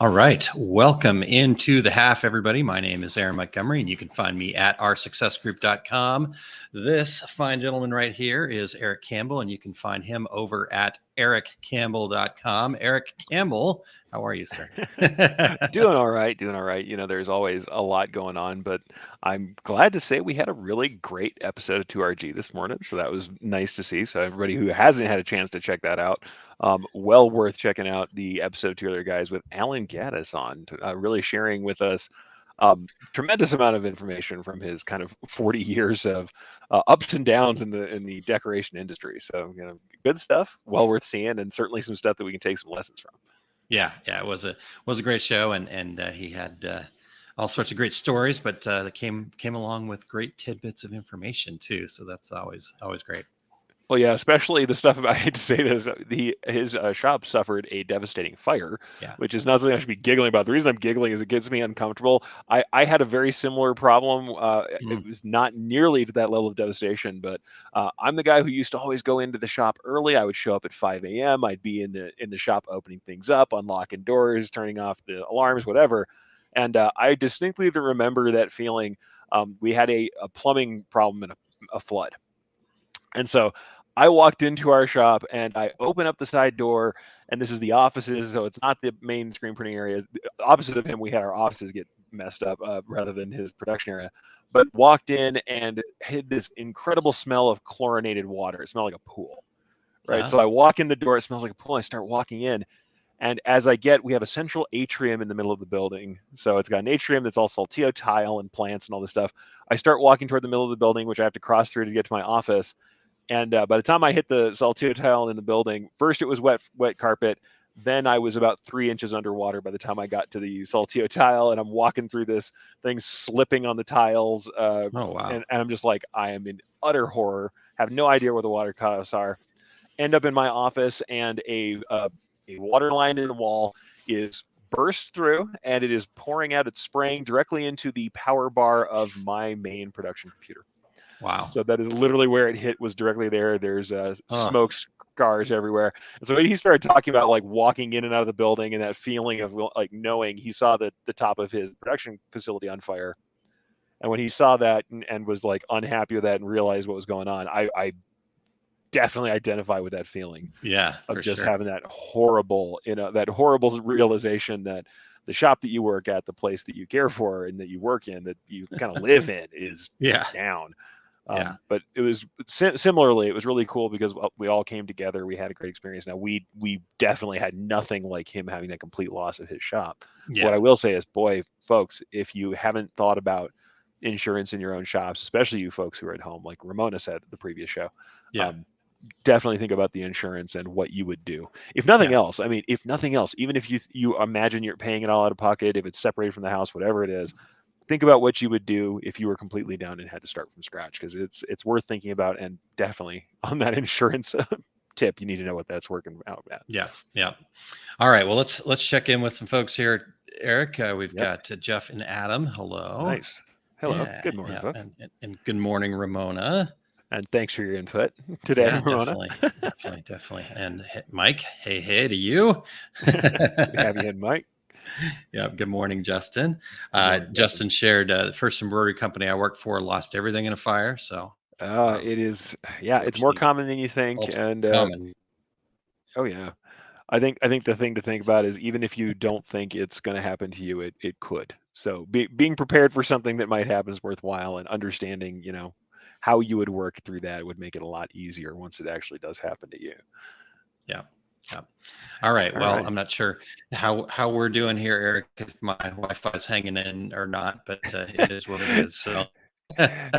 All right. Welcome into the half, everybody. My name is Aaron Montgomery, and you can find me at oursuccessgroup.com. This fine gentleman right here is Erich Campbell, and you can find him over at erichcampbell.com. Erich Campbell, how are you, sir? Doing all right, doing all right. There's always a lot going on, but I'm glad to say we had a really great episode of 2RG this morning. So that was nice to see. So everybody who hasn't had a chance to check that out, well worth checking out the episode two other guys with Alan Gaddis on, really sharing with us tremendous amount of information from his kind of 40 years of ups and downs in the decoration industry. So good stuff, well worth seeing, and certainly some stuff that we can take some lessons from. Yeah, it was a great show, and he had all sorts of great stories, but they came along with great tidbits of information too. So that's always great. Well, yeah, especially the stuff about, I hate to say this, his shop suffered a devastating fire, which is not something I should be giggling about. The reason I'm giggling is it gets me uncomfortable. I had a very similar problem. It was not nearly to that level of devastation, but I'm the guy who used to always go into the shop early. I would show up at 5 a.m. I'd be in the shop opening things up, unlocking doors, turning off the alarms, whatever. And I distinctly remember that feeling. We had a plumbing problem and a flood. And so I walked into our shop and I open up the side door, and this is the offices, so it's not the main screen printing area. Opposite of him, we had our offices get messed up rather than his production area. But walked in and had this incredible smell of chlorinated water. It smelled like a pool, right? So I walk in the door, it smells like a pool. I start walking in, and as we have a central atrium in the middle of the building. So it's got an atrium that's all saltillo tile and plants and all this stuff. I start walking toward the middle of the building, which I have to cross through to get to my office. And by the time I hit the saltillo tile in the building, first it was wet carpet. Then I was about 3 inches underwater by the time I got to the saltillo tile, and I'm walking through this thing, slipping on the tiles. Oh, wow. And I'm just like, I am in utter horror, have no idea where the water cutoffs are. End up in my office, and a water line in the wall is burst through, and it is pouring out. It's spraying directly into the power bar of my main production computer. Wow. So that is literally where it hit, was directly there. There's smoke scars everywhere. And so he started talking about like walking in and out of the building and that feeling of like knowing he saw the top of his production facility on fire. And when he saw that and was like unhappy with that and realized what was going on, I definitely identify with that feeling. Yeah. Of just having that horrible, that horrible realization that the shop that you work at, the place that you care for and that you work in, that you kind of live in is down. But it was similarly, it was really cool because we all came together. We had a great experience. Now we definitely had nothing like him having that complete loss of his shop. What I will say is, boy, folks, if you haven't thought about insurance in your own shops, especially you folks who are at home, like Ramona said at the previous show, definitely think about the insurance and what you would do. If nothing else, I mean, even if you imagine you're paying it all out of pocket, if it's separated from the house, whatever it is, think about what you would do if you were completely down and had to start from scratch, because it's worth thinking about. And definitely on that insurance tip, you need to know what that's working out at. Yeah. All right. Well, let's check in with some folks here, Erich. We've got Jeff and Adam. Hello. Nice. Hello. Good morning, folks. And good morning, Ramona. And thanks for your input today, Ramona. Definitely. And Mike, hey to you. Have you in, Mike? Yeah. Good morning, Justin. Justin shared the first embroidery company I worked for lost everything in a fire. So it is, it's more common than you think. And common. Oh yeah, I think the thing to think about is, even if you don't think it's going to happen to you, it could. So being prepared for something that might happen is worthwhile, and understanding how you would work through that would make it a lot easier once it actually does happen to you. Yeah. All right. Well, I'm not sure how we're doing here, Erich, if my Wi-Fi is hanging in or not, but it is what it is. So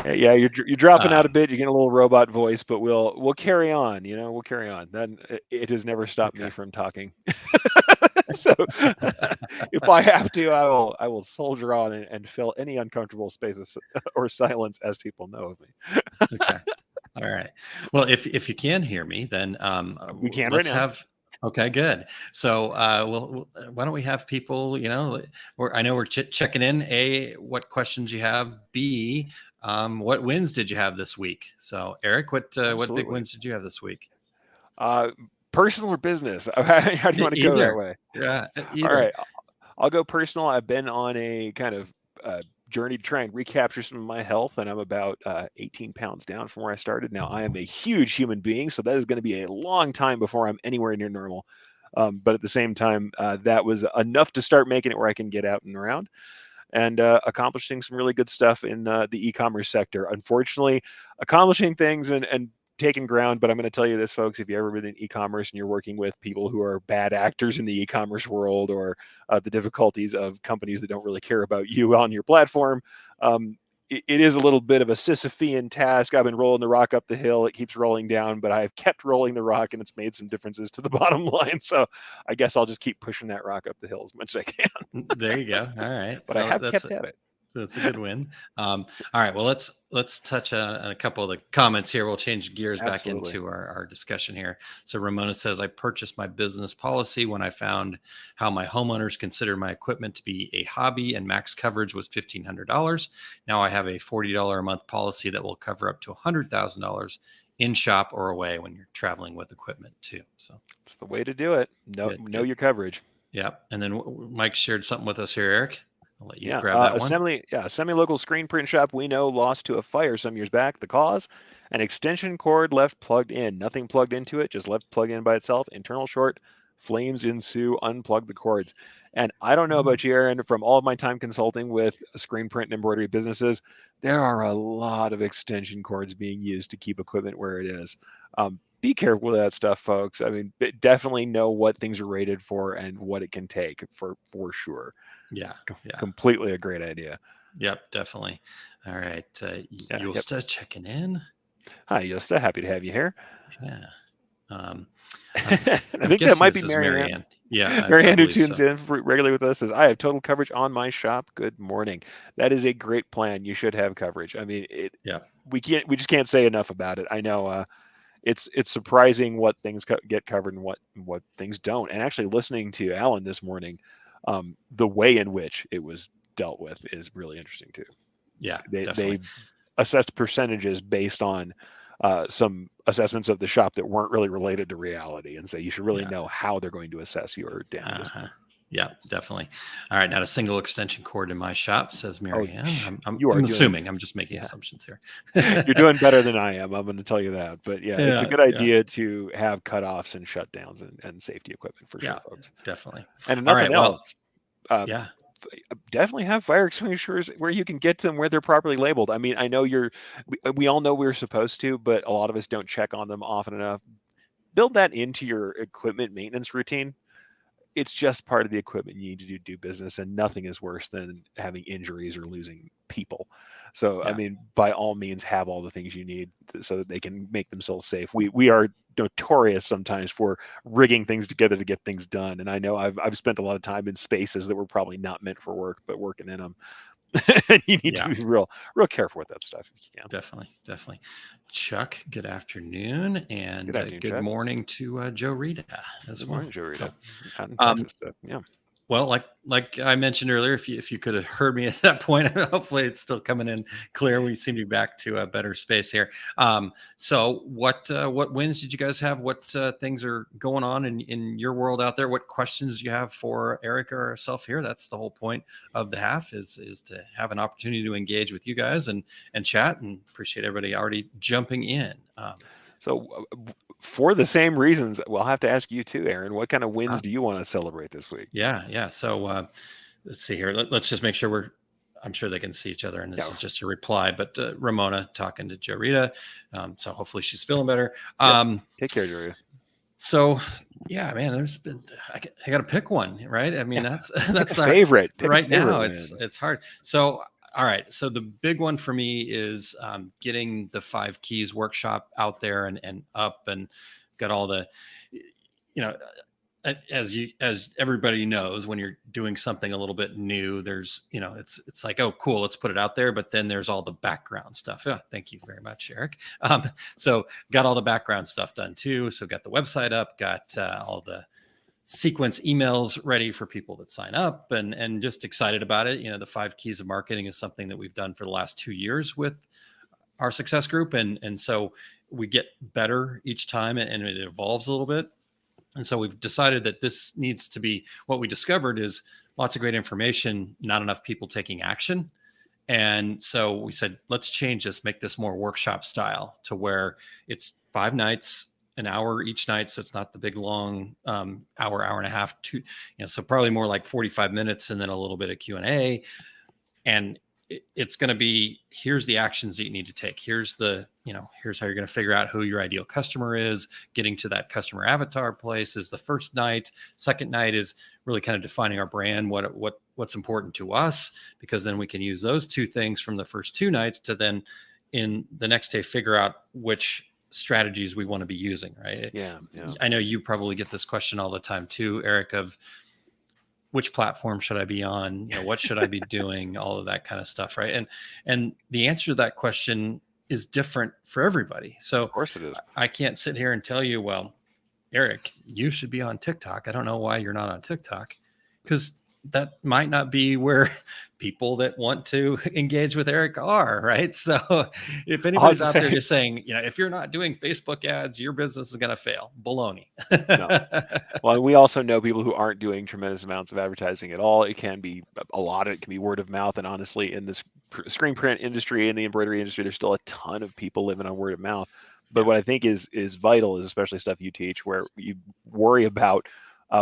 yeah, you're dropping out a bit. You're getting a little robot voice, but we'll carry on. We'll carry on. Then it has never stopped me from talking. So if I have to, I will soldier on and fill any uncomfortable spaces or silence as people know of me. Okay. All right. Well, if you can hear me, then we can let's right now. Okay, good. So, why don't we have people? I know we're checking in. A, what questions you have? B, what wins did you have this week? So, Erich, what big wins did you have this week? Personal or business? How do you want to go that way? Yeah. All right. I'll go personal. I've been on a kind of journey to try and recapture some of my health, and I'm about 18 pounds down from where I started. Now, I am a huge human being, so that is going to be a long time before I'm anywhere near normal. But at the same time, that was enough to start making it where I can get out and around and accomplishing some really good stuff in the e-commerce sector. Unfortunately, accomplishing things and taking ground. But I'm going to tell you this, folks, if you ever been in e-commerce and you're working with people who are bad actors in the e-commerce world, or the difficulties of companies that don't really care about you on your platform, it is a little bit of a Sisyphean task. I've been rolling the rock up the hill. It keeps rolling down, but I've kept rolling the rock, and it's made some differences to the bottom line. So I guess I'll just keep pushing that rock up the hill as much as I can. There you go. All right. But I have kept at it. That's a good win. All right. Well, let's touch on a couple of the comments here. We'll change gears back into our discussion here. So Ramona says, I purchased my business policy when I found how my homeowners consider my equipment to be a hobby, and max coverage was $1,500. Now I have a $40 a month policy that will cover up to $100,000 in shop or away when you're traveling with equipment too. So it's the way to do it. Know your coverage. Yep. And then Mike shared something with us here, Eric. I'll let you grab that one. Semi-local screen print shop we know lost to a fire some years back. The cause? An extension cord left plugged in. Nothing plugged into it, just left plugged in by itself. Internal short. Flames ensue. Unplug the cords. And I don't know about you, Aaron, from all of my time consulting with screen print and embroidery businesses, there are a lot of extension cords being used to keep equipment where it is. Be careful with that stuff, folks. I mean, definitely know what things are rated for and what it can take for sure. Yeah. Completely a great idea. Yep, definitely. All right. Yosta checking in. Hi, Yosta. Happy to have you here. Yeah. I think that might be Marianne. Yeah. Marianne, who tunes in regularly with us, says, I have total coverage on my shop. Good morning. That is a great plan. You should have coverage. I mean, we just can't say enough about it. I know it's surprising what things get covered and what things don't. And actually listening to Alan this morning, the way in which it was dealt with is really interesting too. Yeah, they assessed percentages based on some assessments of the shop that weren't really related to reality, and so you should really know how they're going to assess your damages. Yeah, definitely. All right, not a single extension cord in my shop, says Marianne. I'm assuming. I'm just making assumptions here. You're doing better than I am. I'm going to tell you that. But it's a good idea to have cutoffs and shutdowns and safety equipment for sure, folks. Definitely. And nothing else. Definitely have fire extinguishers where you can get to them where they're properly labeled. I mean, I know we all know we're supposed to, but a lot of us don't check on them often enough. Build that into your equipment maintenance routine. It's just part of the equipment you need to do business, and nothing is worse than having injuries or losing people. So, I mean, by all means, have all the things you need so that they can make themselves safe. We are notorious sometimes for rigging things together to get things done. And I know I've spent a lot of time in spaces that were probably not meant for work, but working in them. You need to be real careful with that stuff if you can. Definitely. Chuck, good afternoon, and good morning to Joe Rita as well. Morning, Joe Rita. So, well, like I mentioned earlier, if you could have heard me at that point, hopefully it's still coming in clear. We seem to be back to a better space here. So what wins did you guys have? What things are going on in your world out there? What questions do you have for Eric or herself here? That's the whole point of the half is to have an opportunity to engage with you guys and chat, and appreciate everybody already jumping in. So for the same reasons, we'll have to ask you too, Aaron, what kind of wins do you want to celebrate this week? Yeah. So let's see here. Let's just make sure I'm sure they can see each other, and this is just a reply, but Ramona talking to Joe Rita. So hopefully she's feeling better. Take care, Joe Rita. So yeah, man, there's been, I got to pick one, right? I mean, that's the favorite right now. It's hard. So, all right. So the big one for me is getting the 5 Keys workshop out there and up, and got all the, as everybody knows, when you're doing something a little bit new, there's, it's like, oh, cool, let's put it out there. But then there's all the background stuff. Oh, thank you very much, Eric. So got all the background stuff done too. So got the website up, got all the sequence emails ready for people that sign up, and just excited about it. The 5 Keys of Marketing is something that we've done for the last 2 years with our success group. And so we get better each time, and it evolves a little bit. And so we've decided that this needs to be, what we discovered is lots of great information, not enough people taking action. And so we said, let's change this, make this more workshop style to where it's 5 nights, an hour each night. So it's not the big long hour and a half, so probably more like 45 minutes and then a little bit of Q&A. And it's going to be, here's the actions that you need to take. Here's here's how you're going to figure out who your ideal customer is. Getting to that customer avatar place is the first night. Second night is really kind of defining our brand, what's important to us, because then we can use those 2 things from the first 2 nights to then in the next day, figure out which strategies we want to be using. Right. Yeah. I know you probably get this question all the time too, Eric, of which platform should I be on? What should I be doing? All of that kind of stuff. Right. And the answer to that question is different for everybody. So of course it is. I can't sit here and tell you, well, Eric, you should be on TikTok. I don't know why you're not on TikTok, because that might not be where people that want to engage with Eric are, right? So if anybody's out there just saying, if you're not doing Facebook ads, your business is going to fail. Baloney. No. Well, we also know people who aren't doing tremendous amounts of advertising at all. It can be a lot of it can be word of mouth. And honestly, in this screen print industry, in the embroidery industry, there's still a ton of people living on word of mouth. But what I think is vital is especially stuff you teach where you worry about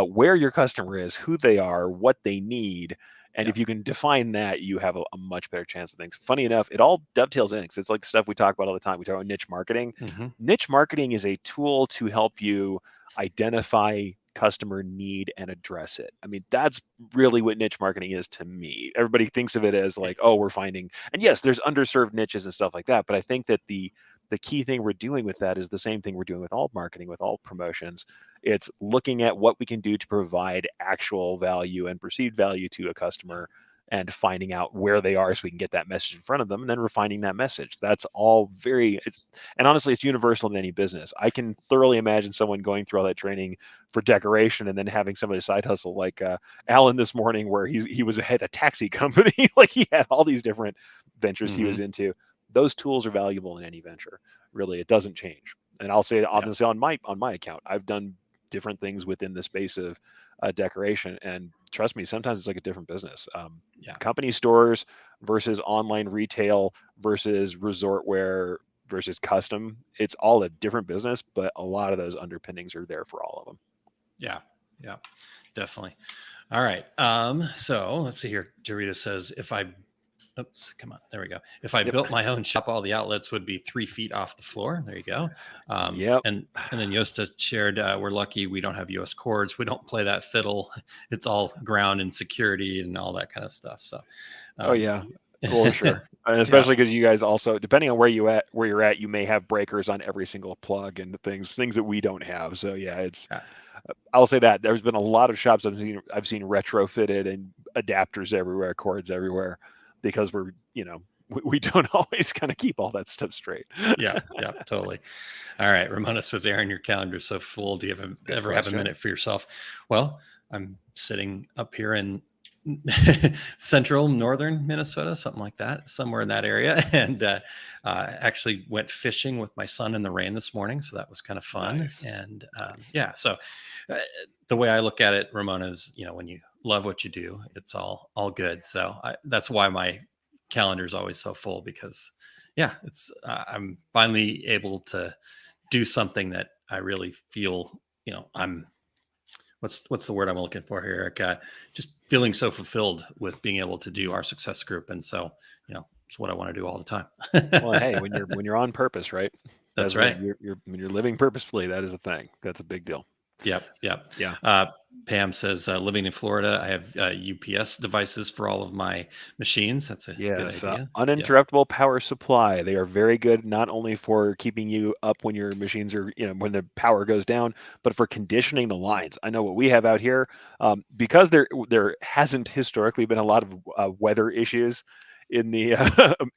where your customer is, who they are, what they need. And if you can define that, you have a much better chance of things. Funny enough, it all dovetails in because it's like stuff we talk about all the time. We talk about niche marketing. Mm-hmm. Niche marketing is a tool to help you identify customer need and address it. I mean, that's really what niche marketing is to me. Everybody thinks of it as like, oh, we're finding, and yes, there's underserved niches and stuff like that. But I think that the key thing we're doing with that is the same thing we're doing with all marketing, with all promotions. It's looking at what we can do to provide actual value and perceived value to a customer and finding out where they are so we can get that message in front of them and then refining that message. That's all and honestly, it's universal in any business. I can thoroughly imagine someone going through all that training for decoration and then having somebody side hustle like Alan this morning, where he was head a taxi company. Like he had all these different ventures he was into. Those tools are valuable in any venture. Really, it doesn't change. And I'll say obviously on my account, I've done different things within the space of decoration, and trust me, sometimes it's like a different business. Company stores versus online retail versus resort wear versus custom. It's all a different business, but a lot of those underpinnings are there for all of them. Yeah, definitely. All right. So let's see here. Jarita says, come on. There we go. If I built my own shop, all the outlets would be 3 feet off the floor. There you go. And then Yosta shared, we're lucky we don't have US cords. We don't play that fiddle. It's all ground and security and all that kind of stuff. So, for sure. And especially because you guys also, depending on where you're at, you may have breakers on every single plug and things that we don't have. So I'll say that there's been a lot of shops I've seen retrofitted and adapters everywhere, cords everywhere, because we don't always kind of keep all that stuff straight. Yeah, totally. All right. Ramona says, Aaron, your calendar is so full. Do you ever have a minute for yourself? Well, I'm sitting up here in central northern Minnesota, something like that, somewhere in that area. And actually went fishing with my son in the rain this morning. So that was kind of fun. Nice. And so the way I look at it, Ramona, is, when you love what you do, it's all good. So that's why my calendar is always so full, because it's I'm finally able to do something that I really feel, I'm what's the word I'm looking for here, Eric? Just feeling so fulfilled with being able to do our success group. And so, it's what I want to do all the time. Well, hey, when you're on purpose, right? That's right. When you're living purposefully, that is a thing. That's a big deal. Yep. Yeah. Pam says, living in Florida, I have UPS devices for all of my machines. That's a good idea. Uninterruptible power supply. They are very good, not only for keeping you up when your machines are, when the power goes down, but for conditioning the lines. I know what we have out here, because there hasn't historically been a lot of weather issues in the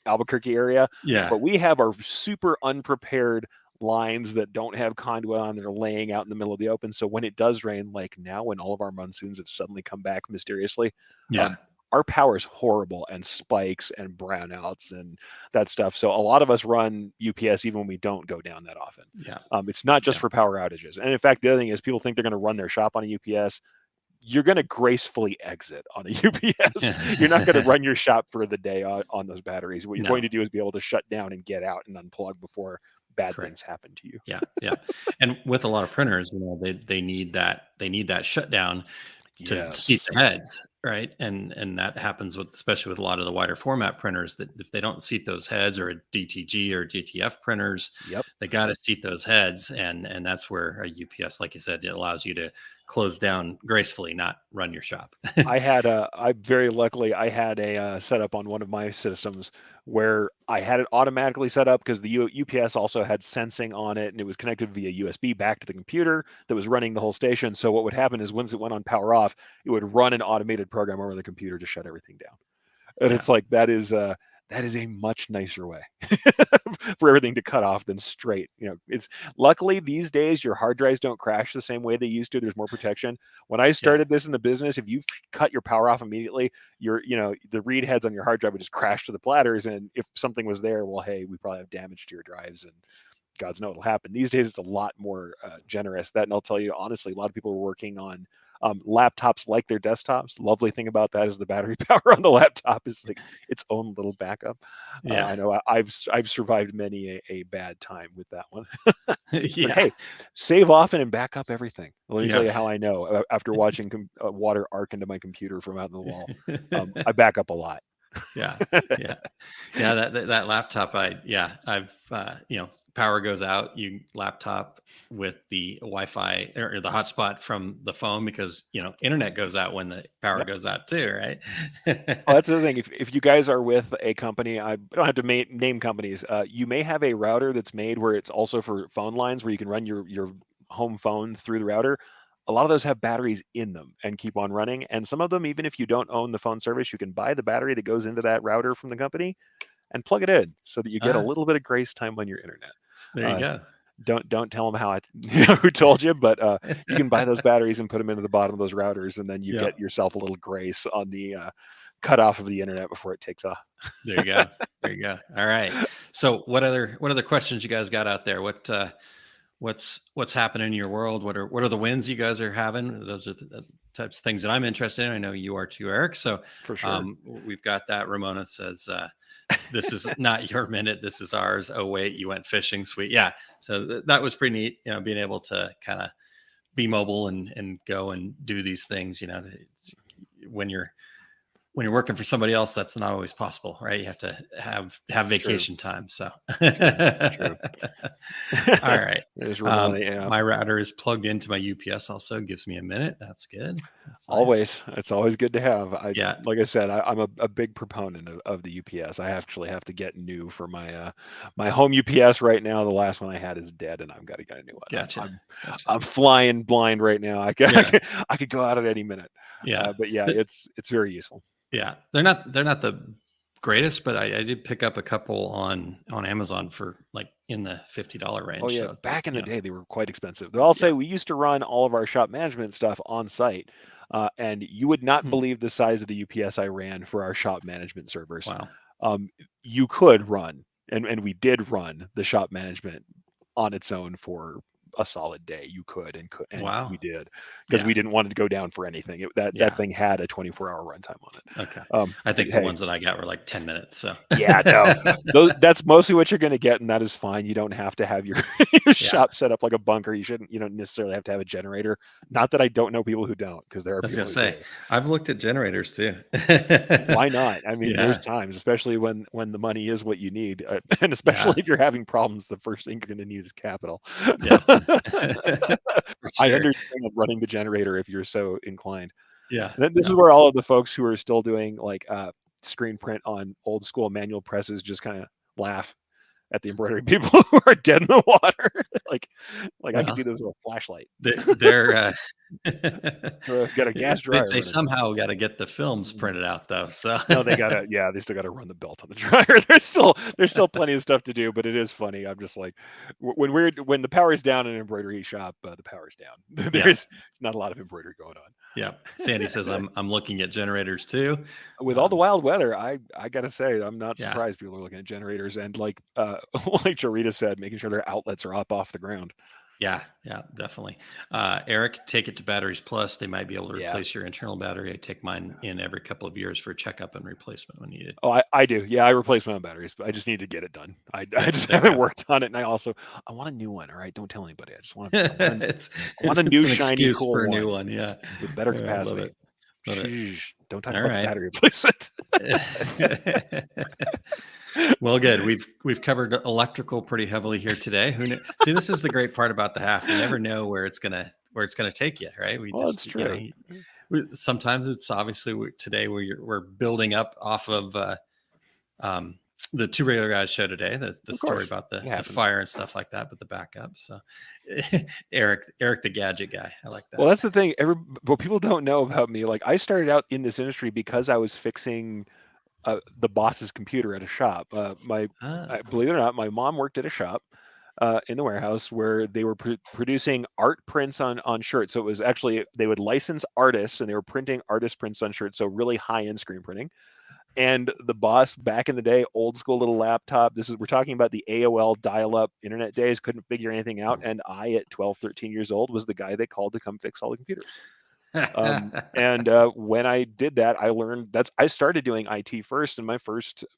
Albuquerque area. Yeah. But we have our super unprepared lines that don't have conduit on, that are laying out in the middle of the open. So when it does rain, like now, when all of our monsoons have suddenly come back mysteriously, our power is horrible, and spikes and brownouts and that stuff. So a lot of us run UPS even when we don't go down that often. Yeah. It's not just for power outages. And in fact, the other thing is, people think they're going to run their shop on a UPS. you're going to gracefully exit on a UPS. You're not going to run your shop for the day on those batteries. What you're going to do is be able to shut down and get out and unplug before bad things happen to you. Yeah. And with a lot of printers, they need that shutdown to seat the heads, right? And that happens especially with a lot of the wider format printers, that if they don't seat those heads, or a DTG or DTF printers, they got to seat those heads, and that's where a UPS, like you said, it allows you to close down gracefully, not run your shop. I very luckily I had a setup on one of my systems where I had it automatically set up because the UPS also had sensing on it, and it was connected via USB back to the computer that was running the whole station. So what would happen is once it went on power off, it would run an automated program over the computer to shut everything down. And it's like, that is a much nicer way for everything to cut off than straight. It's luckily these days your hard drives don't crash the same way they used to. There's more protection. When I started this in the business, if you cut your power off immediately, the read heads on your hard drive would just crash to the platters. And if something was there, well, hey, we probably have damage to your drives, and God's know it'll happen. These days, it's a lot more generous. And I'll tell you, honestly, a lot of people are working on laptops like their desktops. Lovely thing about that is the battery power on the laptop is like its own little backup. I know I've survived many a bad time with that one. But hey, save often and back up everything. Let me tell you how I know. After watching water arc into my computer from out in the wall, I back up a lot. That laptop, I've power goes out, you laptop with the Wi-Fi or the hotspot from the phone, because internet goes out when the power goes out too, right? Well, that's the thing. If you guys are with a company, I don't have to name companies, you may have a router that's made where it's also for phone lines, where you can run your home phone through the router. A lot of those have batteries in them and keep on running. And some of them, even if you don't own the phone service, you can buy the battery that goes into that router from the company and plug it in so that you get a little bit of grace time on your internet. There you go. Don't tell them who told you, but you can buy those batteries and put them into the bottom of those routers, and then you get yourself a little grace on the cutoff of the internet before it takes off. There you go. All right. So what other questions you guys got out there? What's happening in your world? What are the wins you guys are having? Those are the types of things that I'm interested in. I know you are too, Eric. So for sure. We've got that. Ramona says, this is not your minute, this is ours. Oh wait, you went fishing, sweet. Yeah. So that was pretty neat, being able to kind of be mobile and go and do these things, when you're working for somebody else, that's not always possible, right? You have to have vacation time. So, True. All right. Ramona, my router is plugged into my UPS. Also gives me a minute. That's good. That's nice. Always. It's always good to have. Like I said, I'm a big proponent of the UPS. I actually have to get new for my my home UPS right now. The last one I had is dead, and I've got to get a new one. Gotcha. I'm flying blind right now. I could go out at any minute. But it's very useful. Yeah, they're not the greatest, but I did pick up a couple on Amazon for like in the $50 range. Oh yeah, so, back in the day they were quite expensive. I'll say we used to run all of our shop management stuff on site, and you would not believe the size of the UPS I ran for our shop management servers. Wow. You could run, and we did run the shop management on its own for a solid day. You could and wow. We did, because we didn't want it to go down for anything. That thing had a 24-hour runtime on it. Okay. I think the ones that I got were like 10 minutes. So no, that's mostly what you're going to get, and that is fine. You don't have to have your shop set up like a bunker. You don't necessarily have to have a generator. Not that I don't know people who don't, because there are people who do. I've looked at generators too. Why not? I mean, there's times, especially when the money is what you need, and especially if you're having problems, the first thing you're going to need is capital. I understand running the generator if you're so inclined. This is where all of the folks who are still doing like screen print on old school manual presses just kind of laugh at the embroidery people who are dead in the water. like I could do this with a flashlight. They're got a gas dryer. They somehow got to get the films printed out though. So no, they still got to run the belt on the dryer. There's still plenty of stuff to do, but it is funny. I'm just like, when the power's down in an embroidery shop, the power's down. There's not a lot of embroidery going on. Yeah. Sandy says I'm looking at generators too. With all the wild weather, I gotta say, I'm not surprised people are looking at generators, and like Jorita said, making sure their outlets are up off the ground. Yeah, definitely. Eric, take it to Batteries Plus. They might be able to replace your internal battery. I take mine in every couple of years for checkup and replacement when needed. Oh, I do. Yeah, I replace my own batteries, but I just need to get it done. I just haven't worked on it, and I want a new one. All right, don't tell anybody. I want a new an shiny excuse cool for a one. new one. Yeah, with better love capacity. it. Love it. Sheesh, don't talk All about the right. battery replacement. Well, good. We've covered electrical pretty heavily here today. Who knew? See, this is the great part about the half. You never know where it's gonna take you, right? We Well, just, that's true. Sometimes it's obviously today we're building up off of the Two Regular Guys show today, the story about the fire and stuff like that, but the backup. So Eric the gadget guy. I like that. Well, that's the thing. What people don't know about me, like I started out in this industry because I was fixing the boss's computer at a shop. Believe it or not, my mom worked at a shop in the warehouse where they were producing art prints on shirts. So it was actually, they would license artists and they were printing artist prints on shirts. So really high end screen printing. And the boss back in the day, old school little laptop. We're talking about the AOL dial-up internet days, couldn't figure anything out. And I, at 12, 13 years old, was the guy they called to come fix all the computers. And when I did that, I learned I started doing IT first. And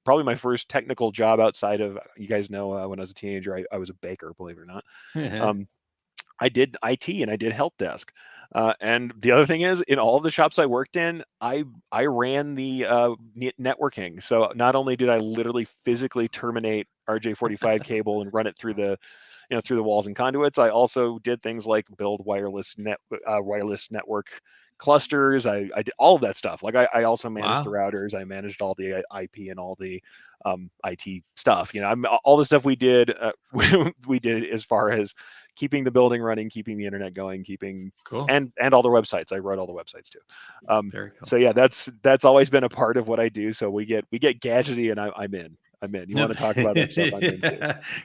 probably my first technical job outside of, you guys know, when I was a teenager, I was a baker, believe it or not. I did IT and I did help desk. And the other thing is, in all of the shops I worked in, I ran the networking. So not only did I literally physically terminate RJ45 cable and run it through the walls and conduits, I also did things like build wireless network clusters. I did all of that stuff. Like I also managed the routers. I managed all the IP and all the IT stuff. All the stuff we did, we did as far as keeping the building running, keeping the internet going, cool, and all the websites. I wrote all the websites too. Very cool. So yeah, that's always been a part of what I do. So we get gadgety, and I'm in. You want to talk about that stuff? I'm in too.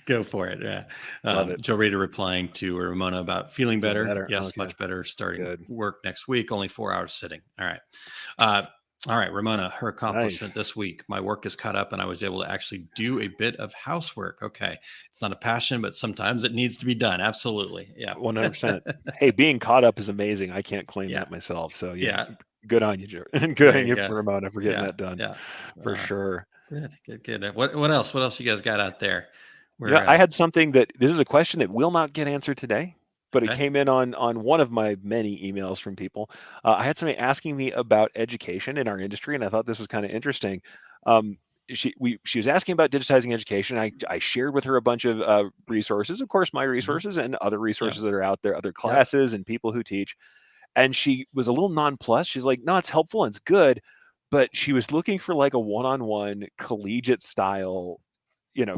Go for it. Yeah. Love it. Joe Rita replying to Ramona about feeling better. Yes, okay. Much better. Starting work next week. Only 4 hours sitting. All right. All right, Ramona, her accomplishment this week. My work is caught up and I was able to actually do a bit of housework. Okay. It's not a passion, but sometimes it needs to be done. Absolutely. Yeah. 100%. Hey, being caught up is amazing. I can't claim that myself. So yeah. Good on you, Joe. And good on you, Ramona, for getting that done. Yeah. For sure. Good. What else? What else you guys got out there? I had something this is a question that will not get answered today, but it came in on one of my many emails from people. I had somebody asking me about education in our industry, and I thought this was kind of interesting. She was asking about digitizing education. I shared with her a bunch of resources, of course, my resources and other resources that are out there, other classes and people who teach. And she was a little nonplussed. She's like, no, it's helpful and it's good, but she was looking for like a one-on-one collegiate style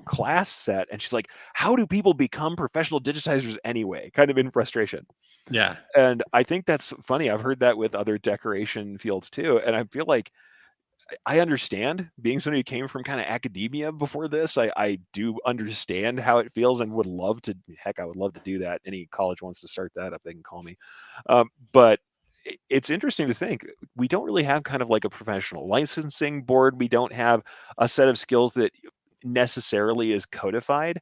class set. And she's like, how do people become professional digitizers anyway? Kind of in frustration. Yeah. And I think that's funny. I've heard that with other decoration fields too. And I feel like I understand, being somebody who came from kind of academia before this. I do understand how it feels and would love to, I would love to do that. Any college wants to start that up, they can call me. But it's interesting to think we don't really have kind of like a professional licensing board. We don't have a set of skills that necessarily is codified.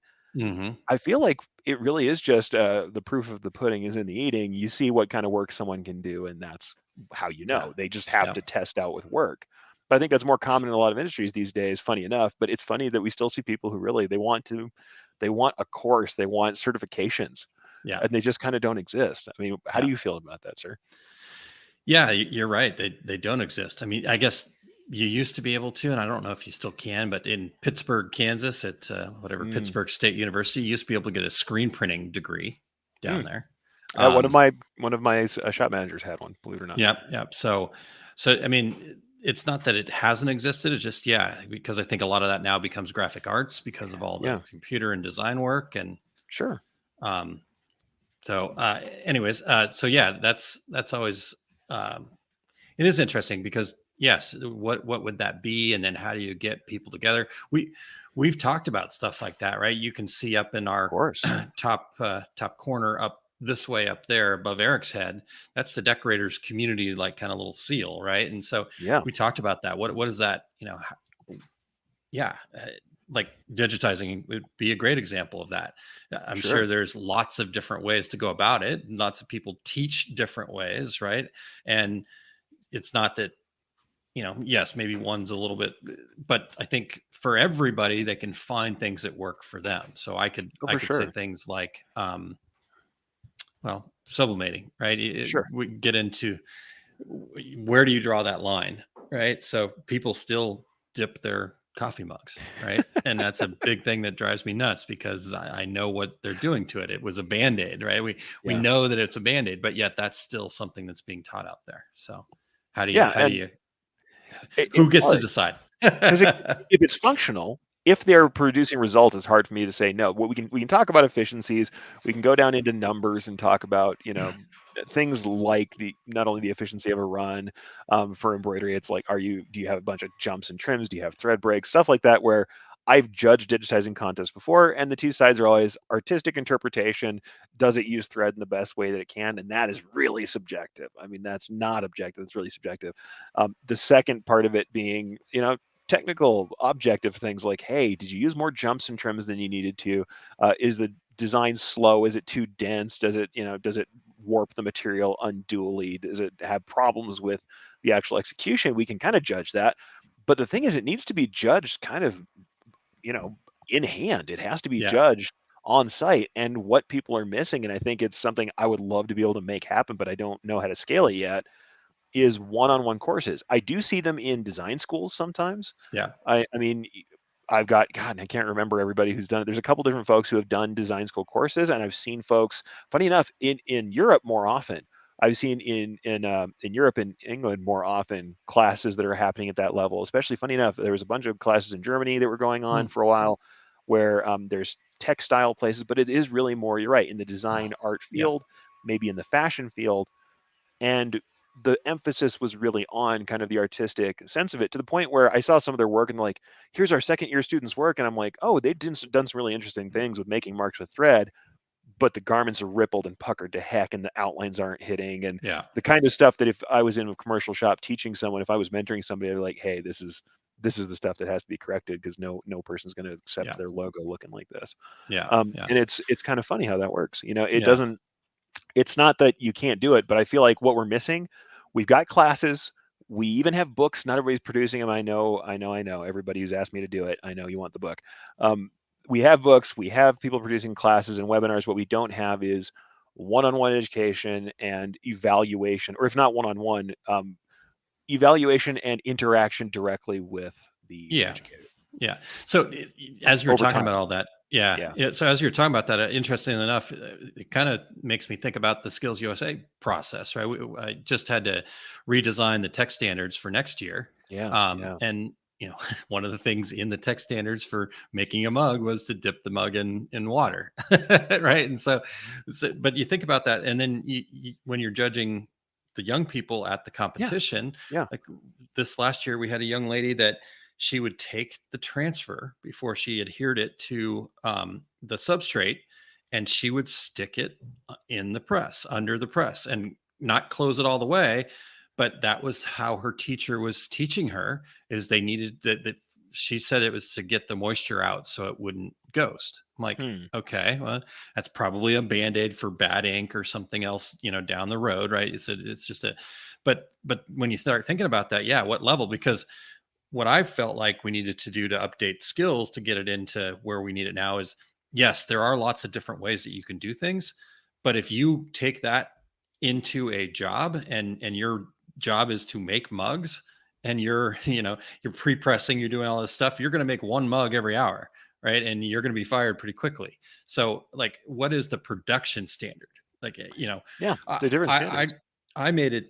I feel like it really is just the proof of the pudding is in the eating. You see what kind of work someone can do, and that's how they just have to test out with work. But I think that's more common in a lot of industries these days, funny enough. But it's funny that we still see people who really they want a course, they want certifications, and they just kind of don't exist. I mean, how do you feel about that, sir? Yeah, you're right. They don't exist. I mean, I guess you used to be able to, and I don't know if you still can, but in Pittsburgh, Kansas, at Pittsburgh State University, you used to be able to get a screen printing degree down there. One of my shop managers had one, believe it or not. Yep. So I mean, it's not that it hasn't existed. It's just because I think a lot of that now becomes graphic arts because of all the computer and design work and sure. Anyways, that's always it is interesting because yes, what would that be, and then how do you get people together? We've talked about stuff like that, right? You can see up in our top corner up this way up there above Erich's head, that's the decorators community, like kind of little seal, right? And so we talked about that. What is that? like digitizing would be a great example of that. I'm sure there's lots of different ways to go about it. Lots of people teach different ways, right? And it's not that, yes, maybe one's a little bit, but I think for everybody, they can find things that work for them. So I could say things like, sublimating, right? We get into where do you draw that line, right? So people still dip their coffee mugs, right? And that's a big thing that drives me nuts because I know what they're doing to it. It was a Band-Aid, right? We know that it's a Band-Aid, but yet that's still something that's being taught out there. So how do you who gets to decide? If it's functional, if they're producing results, it's hard for me to say no. What we can talk about efficiencies. We can go down into numbers and talk about things like not only the efficiency of a run for embroidery. It's like, do you have a bunch of jumps and trims? Do you have thread breaks? Stuff like that where I've judged digitizing contests before, and the two sides are always artistic interpretation. Does it use thread in the best way that it can? And that is really subjective. I mean, that's not objective. It's really subjective. The second part of it being, technical, objective things like, hey, did you use more jumps and trims than you needed to? Is the design slow? Is it too dense? Does it warp the material unduly? Does it have problems with the actual execution? We can kind of judge that. But the thing is, it needs to be judged kind of, in hand. It has to be judged on site and what people are missing. And I think it's something I would love to be able to make happen, but I don't know how to scale it yet, is one-on-one courses. I do see them in design schools sometimes. Yeah. I mean, I've got, God, I can't remember everybody who's done it. There's a couple different folks who have done design school courses, and I've seen folks, funny enough, in Europe more often. I've seen in Europe and England more often classes that are happening at that level. Especially, funny enough, there was a bunch of classes in Germany that were going on for a while, where there's textile places, but it is really more, you're right, in the design art field, maybe in the fashion field, and the emphasis was really on kind of the artistic sense of it, to the point where I saw some of their work and like, here's our second year students' work. And I'm like, oh, they've done some really interesting things with making marks with thread, but the garments are rippled and puckered to heck and the outlines aren't hitting. And the kind of stuff that if I was in a commercial shop teaching someone, if I was mentoring somebody, I'd be like, hey, this is the stuff that has to be corrected because no person's going to accept their logo looking like this. And it's kind of funny how that works. It doesn't, it's not that you can't do it, but I feel like what we're missing, we've got classes. We even have books. Not everybody's producing them. I know. Everybody who's asked me to do it, I know you want the book. We have books. We have people producing classes and webinars. What we don't have is one-on-one education and evaluation, or if not one-on-one, evaluation and interaction directly with the educator. Yeah. So as you were talking about all that, so as you're talking about that, interestingly enough, it kind of makes me think about the Skills USA process, right? I just had to redesign the tech standards for next year. And one of the things in the tech standards for making a mug was to dip the mug in water, right? And so, but you think about that, and then when you're judging the young people at the competition, like this last year, we had a young lady that she would take the transfer before she adhered it to the substrate, and she would stick it in the press, under the press, and not close it all the way. But that was how her teacher was teaching her, is they needed that. She said it was to get the moisture out so it wouldn't ghost. I'm like, okay, well, that's probably a Band-Aid for bad ink or something else, down the road, right? It's just but when you start thinking about that, what level? Because what I felt like we needed to do to update skills to get it into where we need it now is, yes, there are lots of different ways that you can do things, but if you take that into a job and your job is to make mugs, and you're pre-pressing, you're doing all this stuff, you're going to make one mug every hour, right? And you're going to be fired pretty quickly. So like, what is the production standard? Like, it's a different standard. I made it.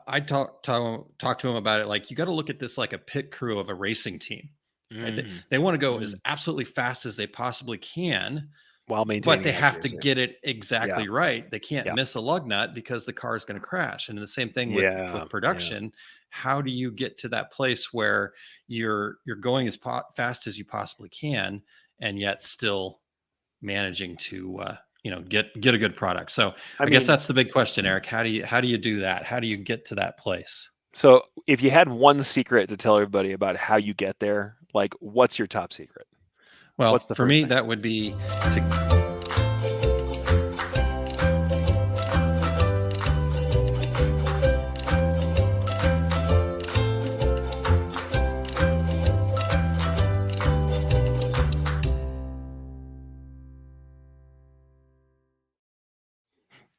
I talked to him about it. Like, you got to look at this like a pit crew of a racing team. Right? They want to go as absolutely fast as they possibly can, while maintaining, but they have to get it exactly right. They can't miss a lug nut because the car is going to crash. And the same thing with production. How do you get to that place where you're going as fast as you possibly can, and yet still managing to get a good product? So I guess that's the big question, Eric. How do you do that? How do you get to that place? So if you had one secret to tell everybody about how you get there, like, what's your top secret? Well, for me, that would be to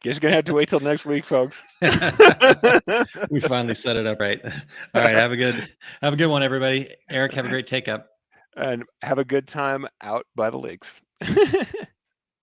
Just gonna have to wait till next week, folks. We finally set it up right. All right, have a good one, everybody. Erich, have a great take up. And have a good time out by the lakes.